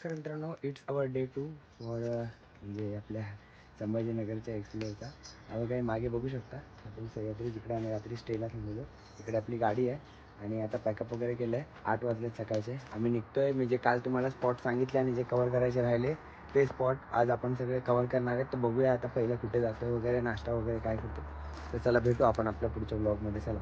नमस्कार मित्रांनो, it's our day 2 for म्हणजे आपल्या संभाजीनगरच्या एक्सप्लोअरचा. आपण काही मागे बघू शकता आपण सह्याद्री जिकडे आम्ही रात्री स्टेला थांबलेलो. इकडे आपली गाडी आहे आणि आता पॅकअप वगैरे केलं आहे. 8 वाजलेत सकाळचे. आम्ही निघतोय. मी जे काल तुम्हाला स्पॉट सांगितले आणि जे कवर करायचे राहिले ते स्पॉट आज आपण सगळे कवर करणार आहेत. तर बघूया आता पहिलं कुठे जातोय वगैरे, नाश्ता वगैरे काय करतो. तर चला भेटू आपण आपल्या पुढच्या ब्लॉगमध्ये. चला.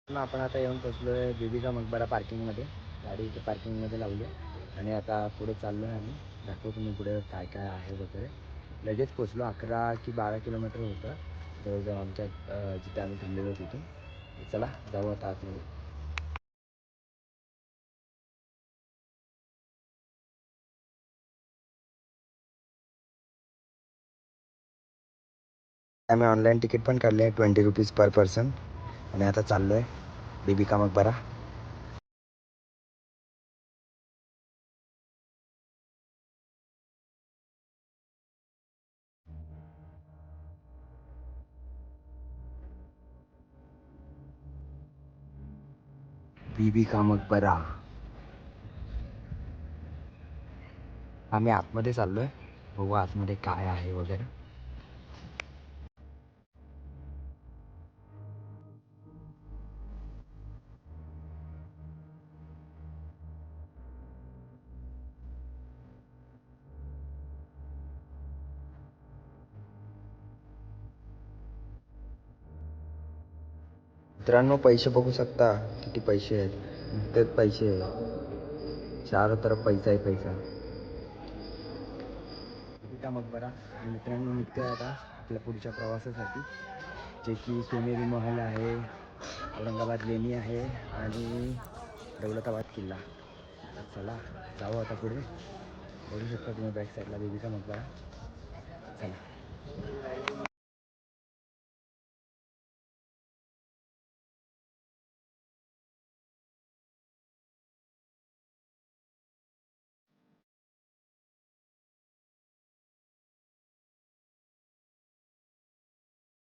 आपण आता येऊन पोचलो आहे बीबी का मकबरा पार्किंगमध्ये. गाडी इथे पार्किंगमध्ये लावली आहे आणि आता पुढे चाललो आहे. आम्ही दाखवतो मी पुढे काय काय आहे वगैरे. लगेच पोचलो. 11 की 12 किलोमीटर होतं जवळजवळ आमच्या जिथे आम्ही थांबलेलो तिथून. चला जाऊ आता आतमध्ये. आम्ही ऑनलाईन तिकीट पण काढले आहे 20 रुपीज पर पर्सन आणि आता चाललो आहे बीबी का मकबरा. बीबी का मकबरा. आम्ही आतमध्ये चाललो आहे. बघू आतमध्ये काय आहे वगैरे. मित्रांनो पैसे बघू शकता किती पैसे आहेत. नुकतेच पैसे चारों तरफ पैसा ही पैसा. बीबी का मकबरा. मित्रांनो निघतोय आता आपल्या पुढच्या प्रवासासाठी, जे की सोनेरी महल आहे, औरंगाबाद लेणी आहे आणि दौलताबाद किल्ला. तर चला जाऊ आता पुढे. बघू शकता तुम्ही बॅक साईडला बीबी का मकबरा. चला.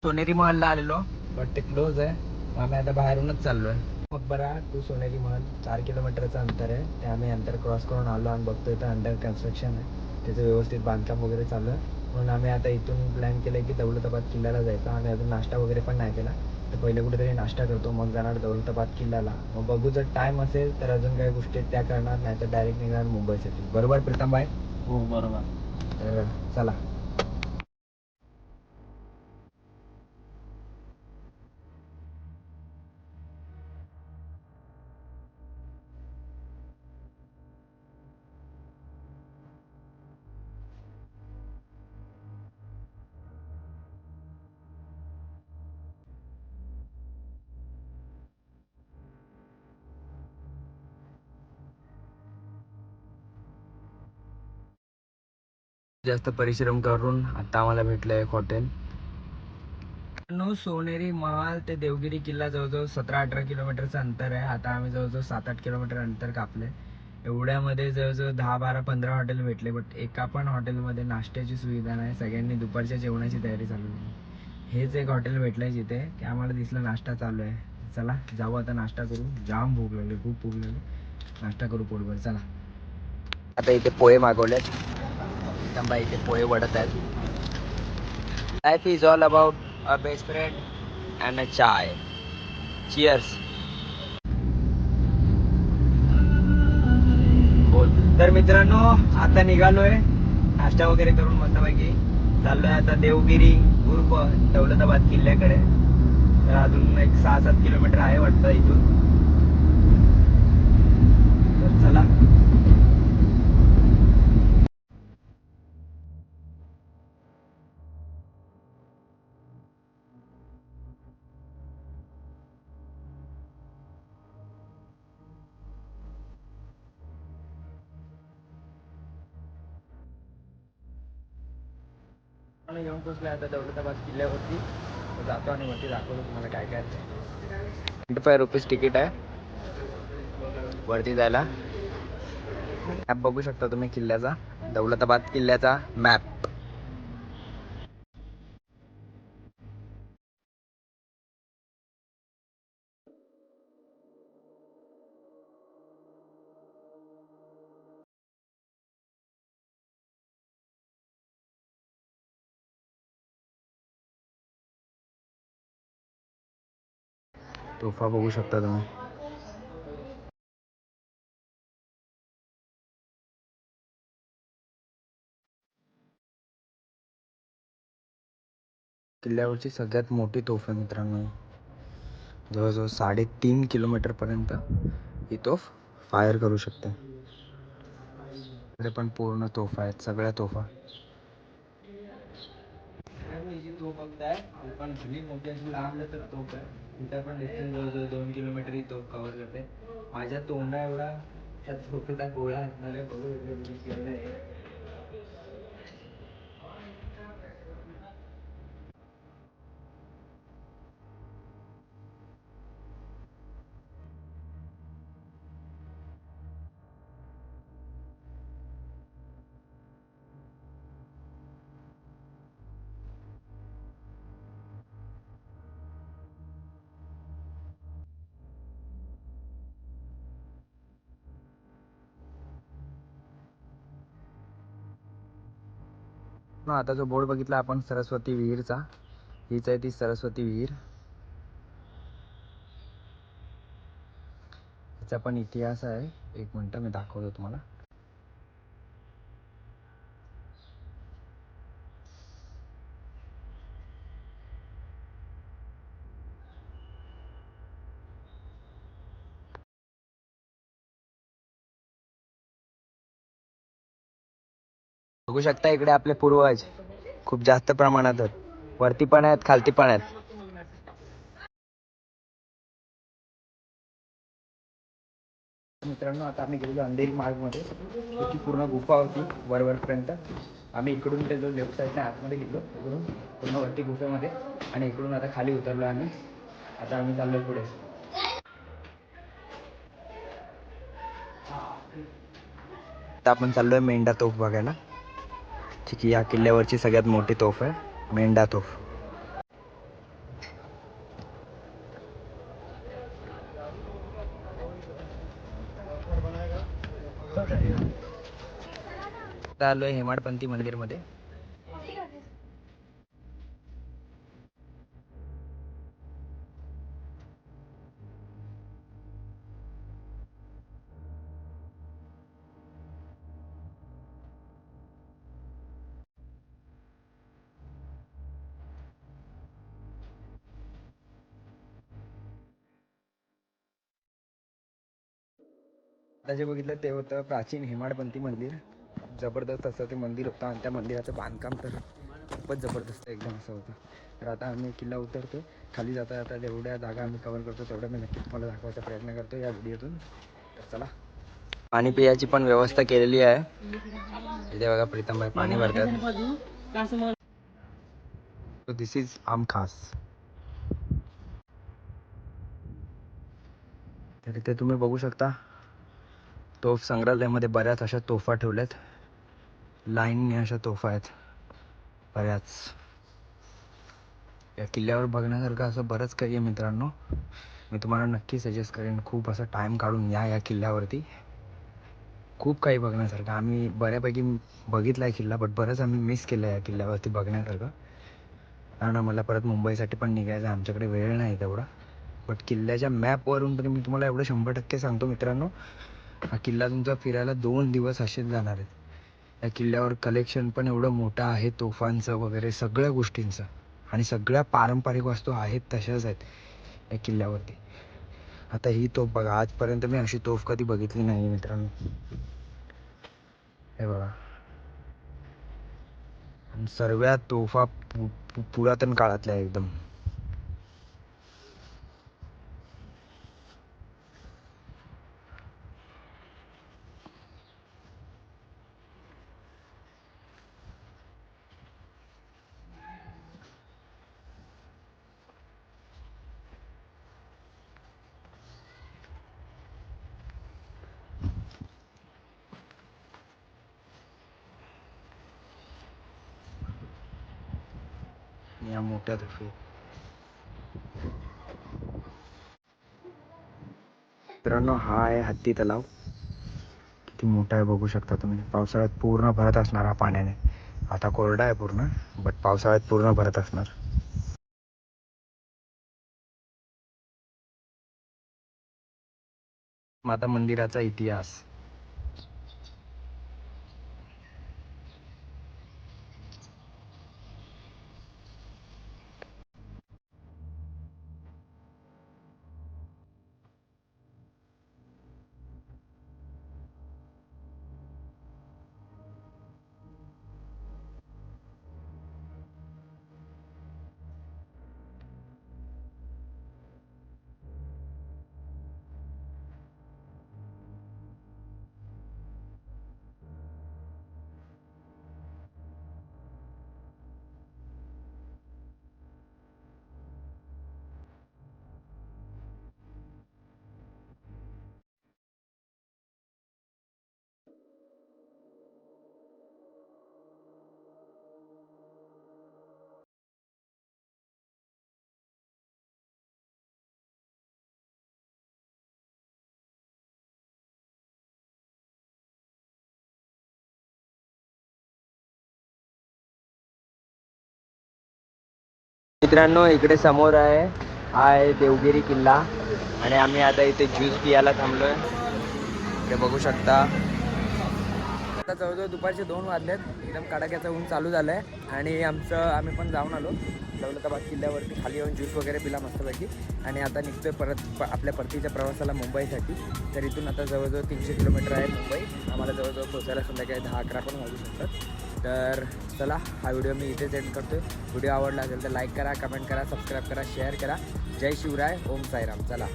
सोनेरी महलला आलेलो बट ते क्लोज आहे. आम्ही आता बाहेरूनच चाललो आहे. मकबरा टू सोनेरी महल 4 किलोमीटरचं अंतर आहे. ते आम्ही अंतर क्रॉस करून आलो आणि बघतोय तर अंडर कन्स्ट्रक्शन आहे. त्याचं व्यवस्थित बांधकाम वगैरे चालू आहे. म्हणून आम्ही आता इथून प्लॅन केलं आहे की दौलताबाद किल्ल्याला जायचं. आम्ही अजून नाश्ता वगैरे पण नाही केला. तर पहिले कुठेतरी नाश्ता करतो, मग जाणार दौलताबाद किल्ल्याला. मग बघू जर टाईम असेल तर अजून काही गोष्टी त्या करणार, नाही तर डायरेक्ट निघणार मुंबईसाठी. बरोबर प्रीतम भाई? हो बरोबर. तर चला. जास्त परिश्रम करून आता आम्हाला भेटलं एक हॉटेल. सोनेरी महल ते देवगिरी किल्ला जवळजवळ 17-18 किलोमीटरचं अंतर आहे. आता आम्ही जवळजवळ 7-8 किलोमीटर अंतर कापले. एवढ्यामध्ये जवळजवळ 10-12-15 हॉटेल भेटले, बट एका पण हॉटेलमध्ये नाश्त्याची सुविधा नाही. सगळ्यांनी दुपारच्या जेवणाची तयारी चालू केली. हेच एक हॉटेल भेटलंय जिथे की आम्हाला दिसलं नाश्ता चालू आहे. चला जाऊ आता नाश्ता करू. जाम भूक लागली, खूप भूक लागली. नाश्ता करू पोटभर. चला. आता इथे पोहे मागवलेत. तंबा इथे पोहे वडत आहेत. Life is all about a best friend and a chai. Cheers. तर मित्रांनो आता निघालोय नाश्ता वगैरे करून मस्तपैकी चाललोय आता देवगिरी उर्फ दौलताबाद किल्ल्याकडे. तर अजून एक 6-7 किलोमीटर आहे वाटतं इथून. तर चला. येऊन पोचलोय आता दौलताबाद किल्ल्यावरती. जातो आणि वरती दाखवतो तुम्हाला काय काय. 25 रुपीज तिकीट आहे वरती जायला. मॅप बघू शकता तुम्ही किल्ल्याचा, दौलताबाद किल्ल्याचा मॅप. तोफा बघू शकता तुम्ही. किल्ल्यावरची सगळ्यात मोठी तोफ आहे मित्रांनो. जवळजवळ 3.5 किलोमीटर पर्यंत ही तोफ फायर करू शकते. पण पूर्ण तोफा आहेत, सगळ्या तोफा. जी तोफ बघताय पण भली मोठी अशी लांब तर तोफ आहे. तिथं पण डिस्टन्स जवळजवळ 2 किलोमीटर ही तोफ कव्हर करते. माझ्या तोंडा एवढा त्या तोफेचा गोळा असणार आहे. बघू आता जो बोर्ड बघितला आपण सरस्वती विहीरचा, हीच आहे ती सरस्वती विहीर. त्याचा पण इतिहास आहे. एक मिनिट मी दाखवतो तुम्हाला. बघू शकता इकडे आपले पूर्वज खूप जास्त प्रमाणात आहेत. वरती पण आहेत, खालती पण आहेत. मित्रांनो आता आम्ही गेलो अंधेरी मार्गमध्ये. ती पूर्ण गुफा होती वरपर्यंत. आम्ही इकडून गेलो लेफ्ट साईडने आतमध्ये गेलो, इकडून पूर्ण वरती गुफेमध्ये. आणि इकडून आता खाली उतरलो आम्ही. आता आम्ही चाललो पुढे. आता आपण चाललोय मेंढा तोफ बघायला. ठीक आहे, या किल्ल्यावरची सगळ्यात मोठी तोफ आहे मेंढा तोफ. आता आलोय हेमाडपंथी मंदिर मध्ये. आता जे बघितलं ते होतं प्राचीन हेमाडपंथी मंदिर. जबरदस्त असं ते मंदिर होतं आणि त्या मंदिराचं बांधकाम तर खूपच जबरदस्त एकदम असं होतं. तर आता आम्ही किल्ला उतरतो. खाली जाता जाता जेवढ्या जागा आम्ही कव्हर करतो तेवढ्या मी नक्कीच तुम्हाला दाखवायचा प्रयत्न करतो या व्हिडिओतून. तर चला. पाणी पियाची पण व्यवस्था केलेली आहे. इथे बघा प्रीतमभाई पाणी भरतात. दिस इज आमखास. तर इथे तुम्ही बघू शकता तोफ संग्रहालयामध्ये बऱ्याच अशा तोफा ठेवल्यात. लाईनने अशा तोफा आहेत बऱ्याच. या किल्ल्यावर बघण्यासारखं असं बरंच काही आहे मित्रांनो. मी तुम्हाला नक्की सजेस्ट करेन खूप असं टाईम काढून या किल्ल्यावरती. खूप काही बघण्यासारखं. आम्ही बऱ्यापैकी बघितलं आहे किल्ला, बट बरंच आम्ही मिस केलं आहे या किल्ल्यावरती बघण्यासारखं. कारण मला परत मुंबईसाठी पण निघायचं, आमच्याकडे वेळ नाही तेवढा. बट किल्ल्याच्या मॅपवरून तरी मी तुम्हाला एवढं 100% सांगतो मित्रांनो, हा किल्ला तुमचा फिरायला 2 दिवस असेच जाणार आहेत. या किल्ल्यावर कलेक्शन पण एवढं मोठं आहे तोफांचं वगैरे सगळ्या गोष्टींचं, आणि सगळ्या पारंपरिक वस्तू आहेत तशाच आहेत या किल्ल्यावरती. आता ही तोफ बघा, आजपर्यंत मी अशी तोफ कधी बघितली नाही मित्रांनो. हे बघा, आणि सर्व तोफा पुरातन काळातल्या एकदम. या मोठ्या तोफी मित्रांनो, हा आहे हत्ती तलाव. किती मोठा आहे बघू शकता तुम्ही. पावसाळ्यात पूर्ण भरत असणार हा पाण्याने. आता कोरडा आहे पूर्ण, बट पावसाळ्यात पूर्ण भरत असणार. माता मंदिराचा इतिहास. मित्रांनो, इकडे समोर आहे, हा आहे देवगिरी किल्ला, आणि आम्ही आता इथे ज्यूस पियाला थांबलोय. इकडे बघू शकता. आता जवळजवळ दुपारचे 2 वाजलेत. एकदम कडाक्याचं ऊन चालू झालं आहे, आणि आम्ही पण जाऊन आलो दौलताबाद किल्ल्यावरती. खाली येऊन ज्यूस वगैरे पिला मस्तपैकी, आणि आता निघतोय परत आपल्या परतीच्या प्रवासाला मुंबईसाठी. तर इथून आता जवळजवळ 300 किलोमीटर आहे मुंबई. आम्हाला जवळजवळ पोचायला संध्याकाळी 10-11 पण वाजू शकतात. तर चला, हा व्हिडिओ मी इथेच एंड करतोय. व्हिडिओ आवडला असेल तर लाईक करा, कमेंट करा, सबस्क्राईब करा, शेअर करा. जय शिवराय, ओम साईराम. चला.